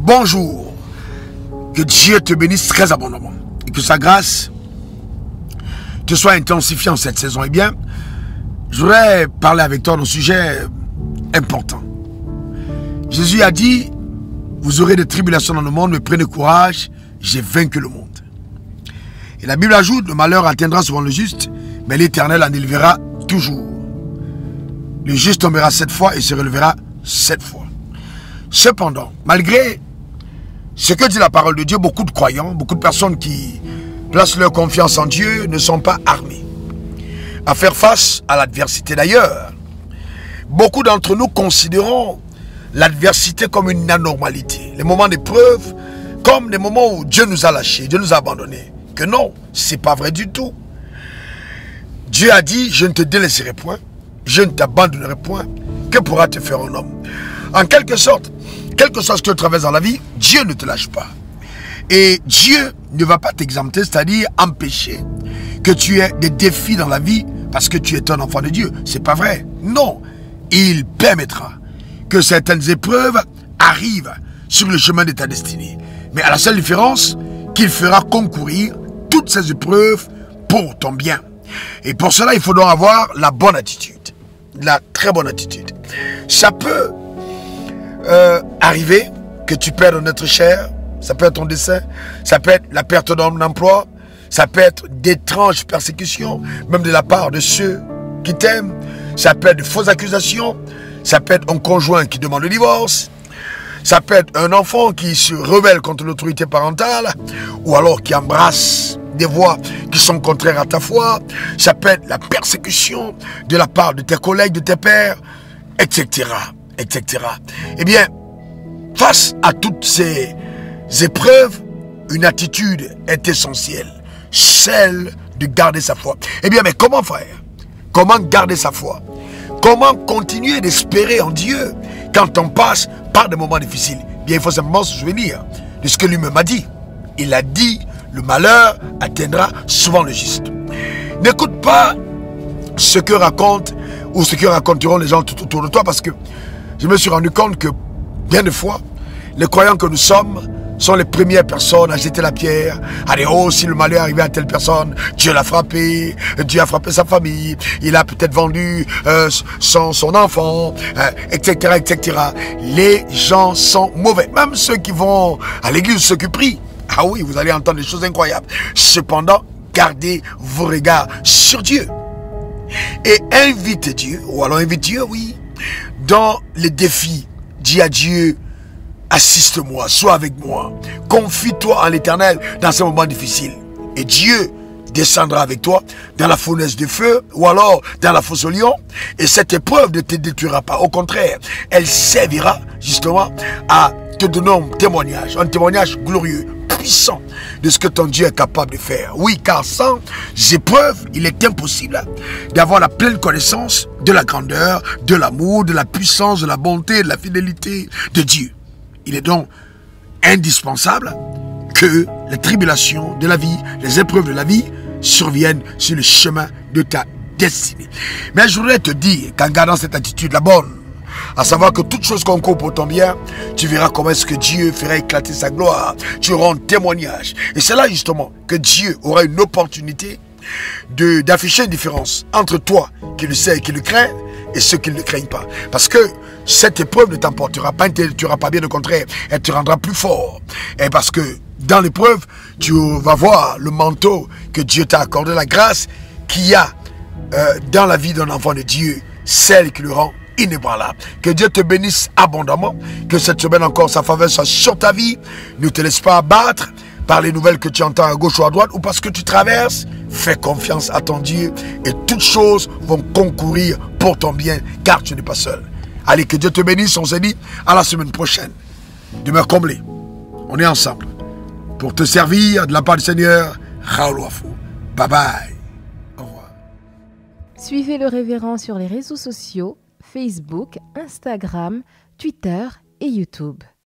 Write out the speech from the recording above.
Bonjour, que Dieu te bénisse très abondamment et que sa grâce te soit intensifiée en cette saison. Eh bien, je voudrais parler avec toi d'un sujet important. Jésus a dit, vous aurez des tribulations dans le monde, mais prenez courage, j'ai vaincu le monde. Et la Bible ajoute, le malheur atteindra souvent le juste, mais l'Éternel en élevera toujours. Le juste tombera 7 fois et se relèvera 7 fois. Cependant, malgré ce que dit la parole de Dieu, beaucoup de croyants, beaucoup de personnes qui placent leur confiance en Dieu ne sont pas armés à faire face à l'adversité. D'ailleurs, beaucoup d'entre nous considérons l'adversité comme une anormalité. Les moments d'épreuve comme des moments où Dieu nous a lâchés, Dieu nous a abandonnés. Que non, c'est pas vrai du tout. Dieu a dit, je ne te délaisserai point, je ne t'abandonnerai point. Que pourra te faire un homme? En quelque sorte, quel que soit ce que tu traverses dans la vie, Dieu ne te lâche pas. Et Dieu ne va pas t'exempter, c'est-à-dire empêcher que tu aies des défis dans la vie parce que tu es un enfant de Dieu. C'est pas vrai. Non. Il permettra que certaines épreuves arrivent sur le chemin de ta destinée. Mais à la seule différence qu'il fera concourir toutes ces épreuves pour ton bien. Et pour cela, il faut donc avoir la bonne attitude. La très bonne attitude. Ça peut arriver que tu perdes un être cher, ça peut être ton décès, ça peut être la perte d'un emploi, ça peut être d'étranges persécutions, même de la part de ceux qui t'aiment, ça peut être de fausses accusations, ça peut être un conjoint qui demande le divorce, ça peut être un enfant qui se rebelle contre l'autorité parentale, ou alors qui embrasse des voies qui sont contraires à ta foi, ça peut être la persécution de la part de tes collègues, de tes pairs, etc. etc. Eh bien, face à toutes ces épreuves, une attitude est essentielle, celle de garder sa foi. Eh bien, mais comment faire? Comment garder sa foi? Comment continuer d'espérer en Dieu quand on passe par des moments difficiles? Eh bien, il faut simplement se souvenir de ce que lui-même a dit. Il a dit, le malheur atteindra souvent le juste. N'écoute pas ce que racontent ou ce que raconteront les gens tout autour de toi, parce que je me suis rendu compte que bien des fois, les croyants que nous sommes sont les premières personnes à jeter la pierre, à dire, oh, si le malheur est arrivé à telle personne, Dieu l'a frappé, Dieu a frappé sa famille, il a peut-être vendu son enfant, etc., etc. Les gens sont mauvais. Même ceux qui vont à l'église, ceux qui prient. Ah oui, vous allez entendre des choses incroyables. Cependant, gardez vos regards sur Dieu. Et invite Dieu, ou alors invite Dieu, oui, dans les défis. Dis à Dieu, assiste-moi, sois avec moi. Confie-toi en l'Éternel dans ces moments difficiles. Et Dieu descendra avec toi dans la fournaise de feu, ou alors dans la fosse au lion. Et cette épreuve ne te détruira pas. Au contraire, elle servira justement à te donner un témoignage glorieux, puissant de ce que ton Dieu est capable de faire. Oui, car sans épreuves, il est impossible d'avoir la pleine connaissance de la grandeur, de l'amour, de la puissance, de la bonté, de la fidélité de Dieu. Il est donc indispensable que les tribulations de la vie, les épreuves de la vie surviennent sur le chemin de ta destinée. Mais je voudrais te dire qu'en gardant cette attitude, la bonne, à savoir que toute chose concourt pour ton bien, tu verras comment est-ce que Dieu fera éclater sa gloire. Tu auras un témoignage. Et c'est là justement que Dieu aura une opportunité d'afficher une différence entre toi qui le sais et qui le crains et ceux qui ne le craignent pas. Parce que cette épreuve ne t'emportera pas, tu n'auras pas bien, au contraire, elle te rendra plus fort. Et parce que dans l'épreuve, tu vas voir le manteau que Dieu t'a accordé, la grâce qu'il y a dans la vie d'un enfant de Dieu, celle qui le rend inébranlable. Que Dieu te bénisse abondamment, que cette semaine encore sa faveur soit sur ta vie. Ne te laisse pas abattre par les nouvelles que tu entends à gauche ou à droite ou parce que tu traverses. Fais confiance à ton Dieu et toutes choses vont concourir pour ton bien car tu n'es pas seul. Allez, que Dieu te bénisse, on se dit à la semaine prochaine. Demeure comblé. On est ensemble pour te servir de la part du Seigneur. Raoul Wafo. Bye bye. Au revoir. Suivez le révérend sur les réseaux sociaux, Facebook, Instagram, Twitter et YouTube.